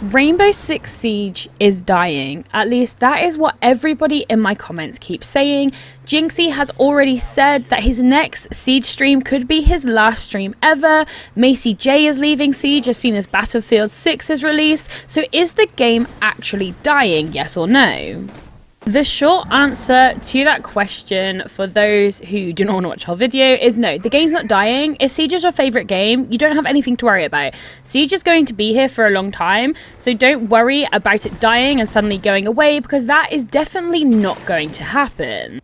Rainbow Six Siege is dying. At least that is what everybody in my comments keeps saying. Jinxie has already said that his next Siege stream could be his last stream ever. Macy J is leaving Siege as soon as Battlefield 6 is released. So is the game actually dying, yes or no? The short answer to that question for those who do not want to watch the whole video is no, the game's not dying. If Siege is your favourite game, you don't have anything to worry about. Siege is going to be here for a long time, so don't worry about it dying and suddenly going away, because that is definitely not going to happen.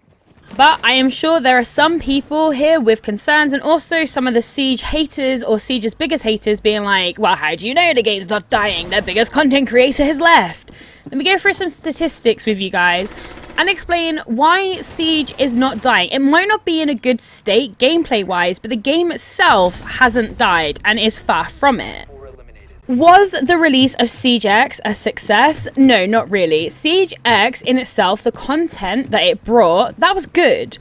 But I am sure there are some people here with concerns, and also some of the Siege haters or Siege's biggest haters being like, well, how do you know the game's not dying? Their biggest content creator has left. Let me go through some statistics with you guys and explain why Siege is not dying. It might not be in a good state gameplay-wise, but the game itself hasn't died and is far from it. Was the release of Siege X a success? No, not really. Siege X in itself, the content that it brought, that was good.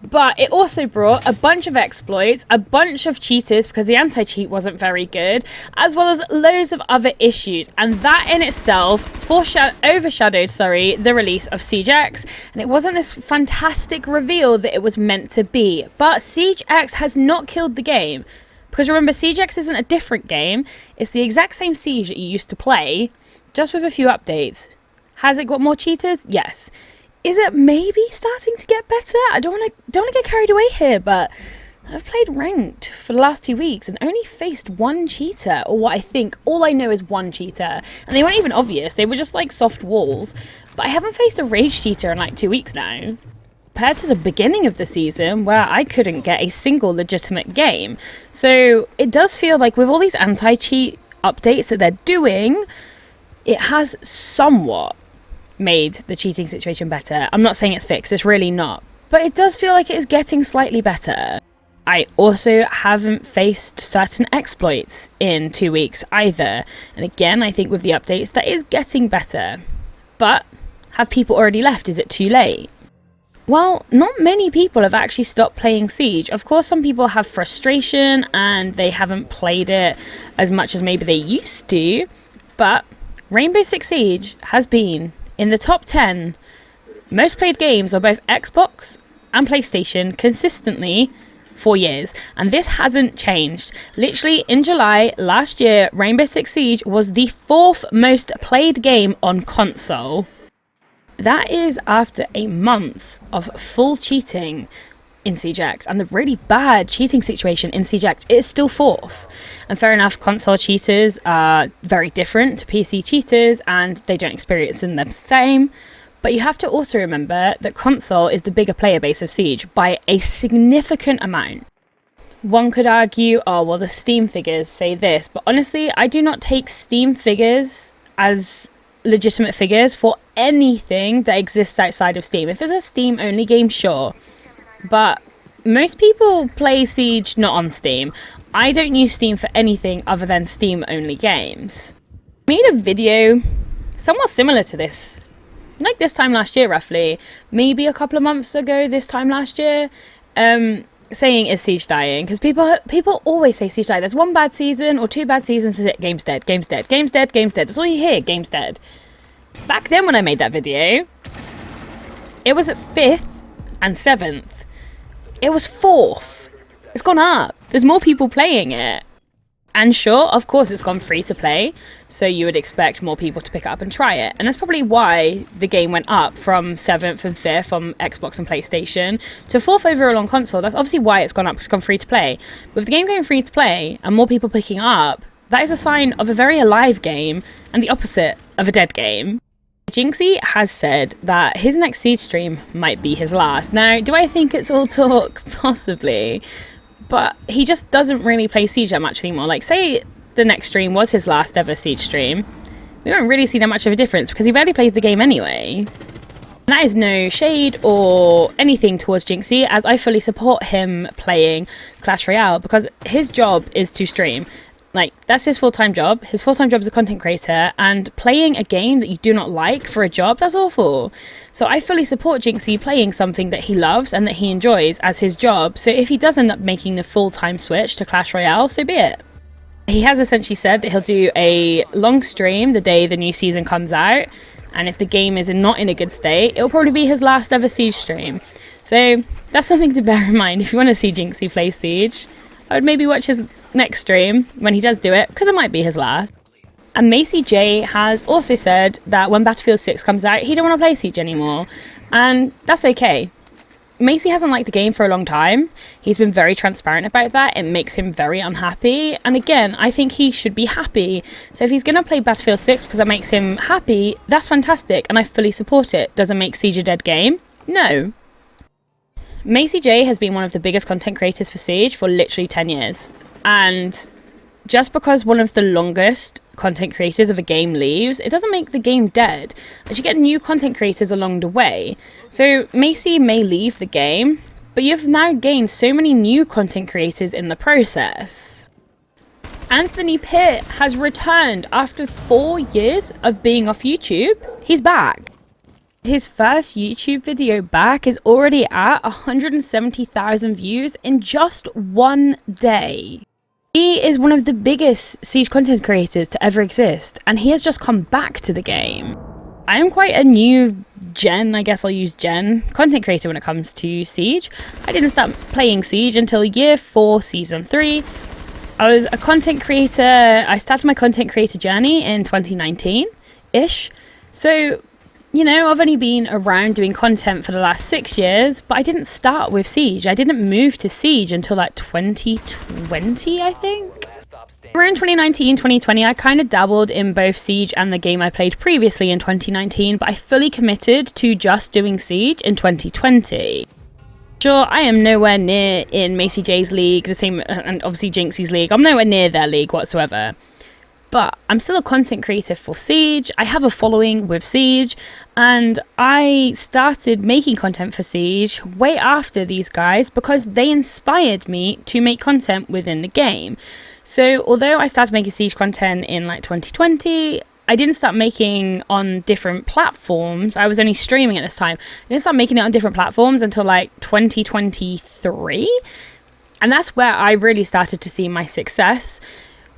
But it also brought a bunch of exploits, a bunch of cheaters because the anti-cheat wasn't very good, as well as loads of other issues. And that in itself overshadowed the release of Siege X. And it wasn't this fantastic reveal that it was meant to be. But Siege X has not killed the game. Because remember, Siege X isn't a different game. It's the exact same Siege that you used to play, just with a few updates. Has it got more cheaters? Yes. Is it maybe starting to get better? I don't want to get carried away here, but I've played ranked for the last 2 weeks and only faced one cheater, or what I think. All I know is one cheater. And they weren't even obvious. They were just like soft walls. But I haven't faced a rage cheater in like 2 weeks now. Compared to the beginning of the season, where I couldn't get a single legitimate game. So it does feel like with all these anti-cheat updates that they're doing, it has somewhat made the cheating situation better. I'm not saying it's fixed, it's really not. But it does feel like it is getting slightly better. I also haven't faced certain exploits in 2 weeks either. And again, I think with the updates, that is getting better. But have people already left? Is it too late? Well, not many people have actually stopped playing Siege. Of course, some people have frustration and they haven't played it as much as maybe they used to. But Rainbow Six Siege has been in the top 10 most played games on both Xbox and PlayStation consistently for years. And this hasn't changed. Literally in July last year, Rainbow Six Siege was the 4th most played game on console. That is after a month of full cheating in Siege X and the really bad cheating situation in Siege X. It is still 4th. And fair enough, console cheaters are very different to PC cheaters and they don't experience them the same. But you have to also remember that console is the bigger player base of Siege by a significant amount. One could argue, oh, well, the Steam figures say this. But honestly, I do not take Steam figures as legitimate figures for anything that exists outside of Steam. If it's a Steam only game, sure, but most people play Siege not on Steam. I don't use Steam for anything other than Steam only games. I made a video somewhat similar to this, like this time last year roughly, maybe a couple of months ago this time last year, saying is Siege dying, because people always say Siege died. There's one bad season or 2 bad seasons, is it game's dead, game's dead, game's dead, game's dead. That's all you hear, game's dead. Back then when I made that video, it was at 5th and 7th. It was 4th. It's gone up. There's more people playing it. And sure, of course, it's gone free to play, so you would expect more people to pick it up and try it. And that's probably why the game went up from 7th and 5th on Xbox and PlayStation to 4th overall on console. That's obviously why it's gone up, because it's gone free to play. With the game going free to play and more people picking it up, that is a sign of a very alive game and the opposite of a dead game. Jinxie has said that his next Siege stream might be his last. Now, do I think it's all talk? Possibly. But he just doesn't really play Siege that much anymore. Like, say the next stream was his last ever Siege stream, we won't really see that much of a difference because he barely plays the game anyway. And that is no shade or anything towards Jinxie, as I fully support him playing Clash Royale because his job is to stream. Like, that's his full-time job. His full-time job is a content creator, and playing a game that you do not like for a job, that's awful. So I fully support Jinxie playing something that he loves and that he enjoys as his job. So if he does end up making the full-time switch to Clash Royale, so be it. He has essentially said that he'll do a long stream the day the new season comes out, and if the game is not in a good state, it'll probably be his last ever Siege stream. So that's something to bear in mind if you want to see Jinxie play Siege. I would maybe watch his next stream when he does do it, because it might be his last. And Macy J has also said that when Battlefield 6 comes out, he don't want to play Siege anymore, and that's okay. Macy hasn't liked the game for a long time. He's been very transparent about that. It makes him very unhappy. And again, I think he should be happy. So if he's going to play Battlefield 6 because that makes him happy, that's fantastic. And I fully support it. Does it make Siege a dead game? No. Macy J has been one of the biggest content creators for Siege for literally 10 years. And just because one of the longest content creators of a game leaves, it doesn't make the game dead, as you get new content creators along the way. So Macy may leave the game, but you've now gained so many new content creators in the process. Anthony Pitt has returned after 4 years of being off YouTube. He's back. His first YouTube video back is already at 170,000 views in just one day. He is one of the biggest Siege content creators to ever exist, and he has just come back to the game. I am quite a new gen, I guess I'll use gen, content creator when it comes to Siege. I didn't start playing Siege until year 4, season 3. I was a content creator, I started my content creator journey in 2019-ish. So, you know, I've only been around doing content for the last 6 years, but I didn't start with Siege. I didn't move to Siege until like 2020, I think. Around 2019, 2020, I kind of dabbled in both Siege and the game I played previously in 2019, but I fully committed to just doing Siege in 2020. Sure, I am nowhere near in Macy J's league, the same, and obviously Jinxie's league. I'm nowhere near their league whatsoever. But I'm still a content creator for Siege. I have a following with Siege, and I started making content for Siege way after these guys because they inspired me to make content within the game. So although I started making Siege content in like 2020, I didn't start making on different platforms. I was only streaming at this time. I didn't start making it on different platforms until like 2023. And that's where I really started to see my success,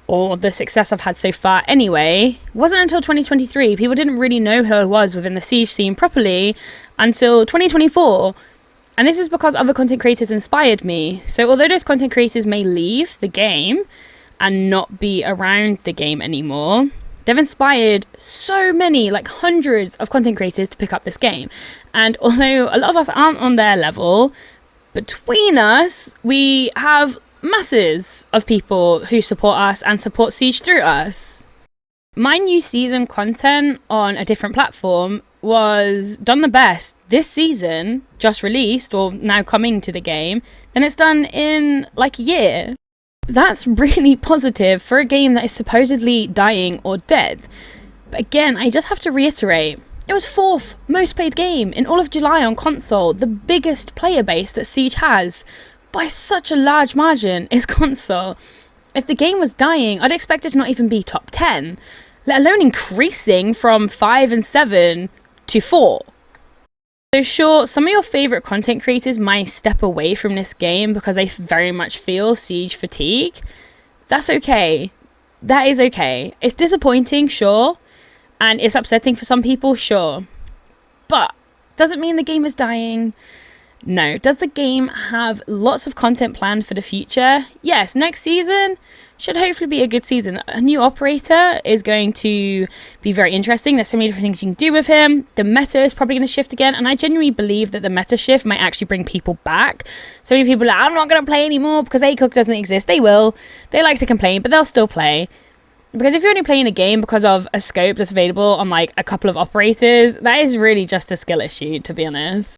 or the success I've had so far anyway. It wasn't until 2023. People didn't really know who I was within the Siege scene properly until 2024. And this is because other content creators inspired me. So although those content creators may leave the game and not be around the game anymore, they've inspired so many, like hundreds of content creators to pick up this game. And although a lot of us aren't on their level, between us, we have masses of people who support us and support Siege through us. My new season content on a different platform was done the best this season, just released or now coming to the game, than it's done in like a year. That's really positive for a game that is supposedly dying or dead. But again, I just have to reiterate, it was 4th most played game in all of July on console, the biggest player base that Siege has. By such a large margin is console. If the game was dying, I'd expect it to not even be top 10, let alone increasing from 5 and 7 to 4. So sure, some of your favourite content creators might step away from this game because they very much feel Siege fatigue. That's okay. That is okay. It's disappointing, sure, and it's upsetting for some people, sure. But doesn't mean the game is dying. No. Does the game have lots of content planned for the future? Yes, next season should hopefully be a good season. A new operator is going to be very interesting. There's so many different things you can do with him. The meta is probably going to shift again, and I genuinely believe that the meta shift might actually bring people back. So many people are like, I'm not going to play anymore because ACOG doesn't exist. They will. They like to complain, but they'll still play. Because if you're only playing a game because of a scope that's available on like a couple of operators, that is really just a skill issue, to be honest.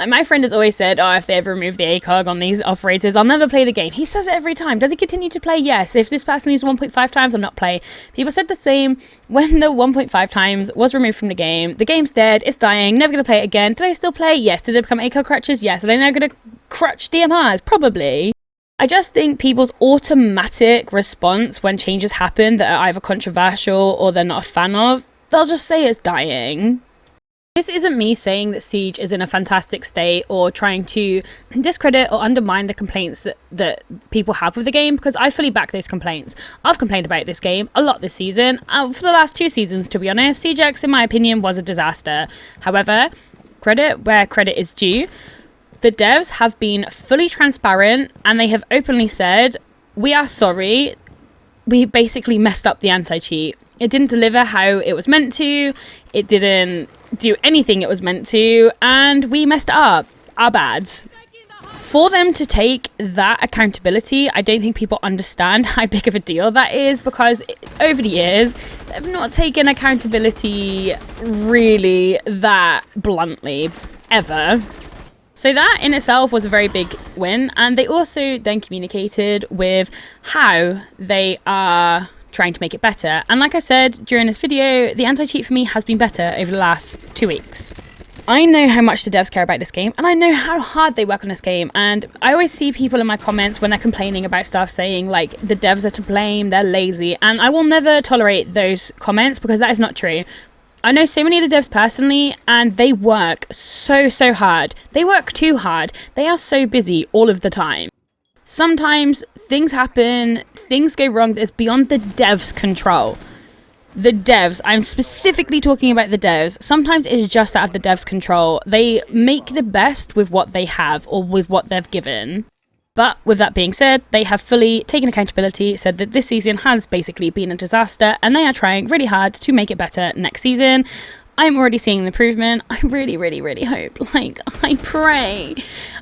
My friend has always said, oh, if they ever remove the ACOG on these operators, I'll never play the game. He says it every time. Does he continue to play? Yes. If this person uses 1.5 times, I'll not play. People said the same when the 1.5 times was removed from the game. The game's dead. It's dying. Never going to play it again. Did I still play? Yes. Did it become ACOG crutches? Yes. Are they now going to crutch DMRs? Probably. I just think people's automatic response when changes happen that are either controversial or they're not a fan of, they'll just say it's dying. This isn't me saying that Siege is in a fantastic state or trying to discredit or undermine the complaints that people have with the game, because I fully back those complaints. I've complained about this game a lot this season, for the last 2 seasons to be honest. Siege X, in my opinion, was a disaster. However, credit where credit is due. The devs have been fully transparent and they have openly said, we are sorry, we basically messed up the anti-cheat. It didn't deliver how it was meant to, it didn't do anything it was meant to, and we messed it up. Our bad. For them to take that accountability, I don't think people understand how big of a deal that is, because over the years, they've not taken accountability really that bluntly, ever. So that in itself was a very big win, and they also then communicated with how they are trying to make it better. And like I said during this video, the anti-cheat for me has been better over the last 2 weeks. I know how much the devs care about this game, and I know how hard they work on this game, and I always see people in my comments when they're complaining about stuff saying like the devs are to blame, they're lazy, and I will never tolerate those comments because that is not true. I know so many of the devs personally, and they work so hard. They work too hard. They are so busy all of the time. Sometimes things happen, things go wrong that is beyond the devs' control. The devs, I'm specifically talking about the devs. Sometimes it's just out of the devs' control. They make the best with what they have or with what they've given. But with that being said, they have fully taken accountability, said that this season has basically been a disaster, and they are trying really hard to make it better next season. I'm already seeing an improvement. I really hope, like, I pray.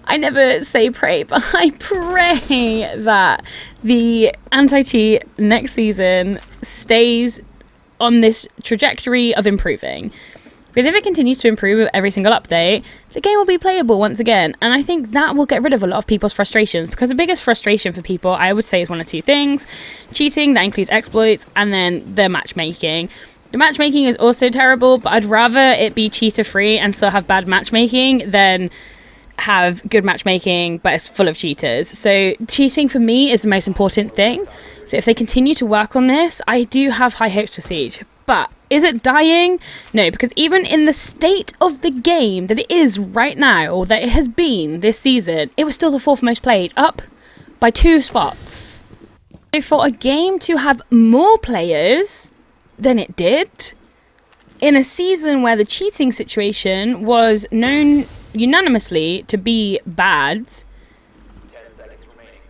I never say pray, but I pray that the anti-cheat next season stays on this trajectory of improving. Because if it continues to improve with every single update, the game will be playable once again. And I think that will get rid of a lot of people's frustrations. Because the biggest frustration for people, I would say, is one of 2 things. Cheating, that includes exploits, and then the matchmaking. The matchmaking is also terrible, but I'd rather it be cheater-free and still have bad matchmaking than have good matchmaking, but it's full of cheaters. So cheating for me is the most important thing. So if they continue to work on this, I do have high hopes for Siege. But is it dying? No, because even in the state of the game that it is right now, or that it has been this season, it was still the 4th most played, up by 2 spots. So for a game to have more players than it did, in a season where the cheating situation was known unanimously to be bad,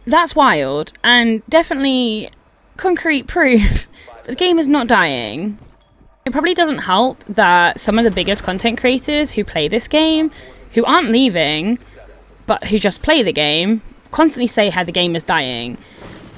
that's wild, and definitely concrete proof that the game is not dying. It probably doesn't help that some of the biggest content creators who play this game, who aren't leaving, but who just play the game, constantly say how the game is dying.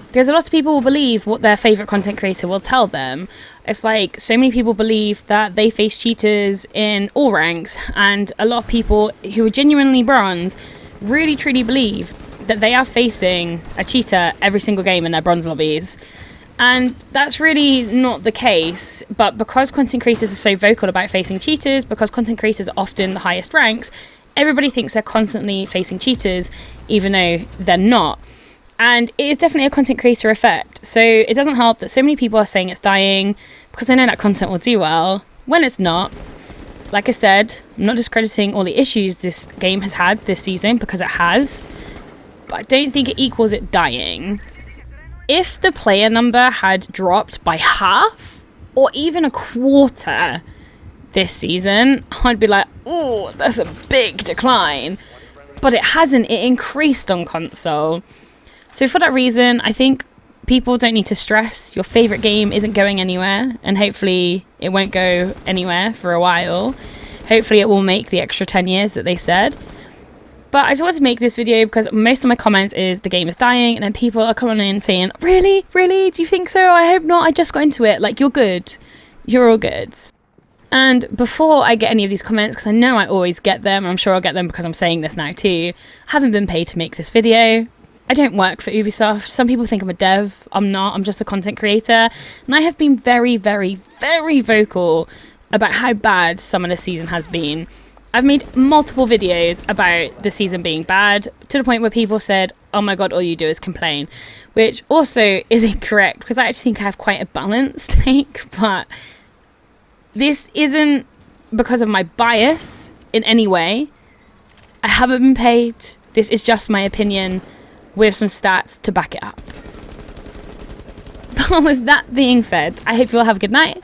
Because a lot of people will believe what their favourite content creator will tell them. It's like so many people believe that they face cheaters in all ranks, and a lot of people who are genuinely bronze really truly believe that they are facing a cheater every single game in their bronze lobbies. And that's really not the case, but because content creators are so vocal about facing cheaters, because content creators are often the highest ranks, everybody thinks they're constantly facing cheaters, even though they're not. And it is definitely a content creator effect. So it doesn't help that so many people are saying it's dying, because they know that content will do well, when it's not. Like I said, I'm not discrediting all the issues this game has had this season, because it has, but I don't think it equals it dying. If the player number had dropped by half or even a quarter this season, I'd be like, oh, that's a big decline. But it hasn't, it increased on console. So for that reason, I think people don't need to stress. Your favorite game isn't going anywhere, and hopefully it won't go anywhere for a while. Hopefully it will make the extra 10 years that they said. But I just wanted to make this video because most of my comments is the game is dying, and then people are coming in saying, really? Really? Do you think so? I hope not. I just got into it. Like, you're good. You're all good. And before I get any of these comments, because I know I always get them, and I'm sure I'll get them because I'm saying this now too, I haven't been paid to make this video. I don't work for Ubisoft. Some people think I'm a dev. I'm not. I'm just a content creator. And I have been very vocal about how bad some of the season has been. I've made multiple videos about the season being bad, to the point where people said, oh my god, all you do is complain, which also is incorrect, because I actually think I have quite a balanced take. But this isn't because of my bias in any way. I haven't been paid. This is just my opinion with some stats to back it up. But with that being said, I hope you all have a good night.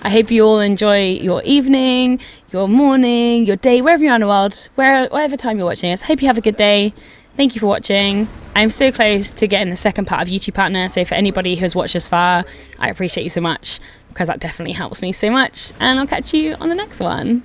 I hope you all enjoy your evening, your morning, your day, wherever you are in the world, whatever time you're watching this. Hope you have a good day. Thank you for watching. I'm so close to getting the second part of YouTube Partner, so for anybody who has watched this far, I appreciate you so much, because that definitely helps me so much. And I'll catch you on the next one.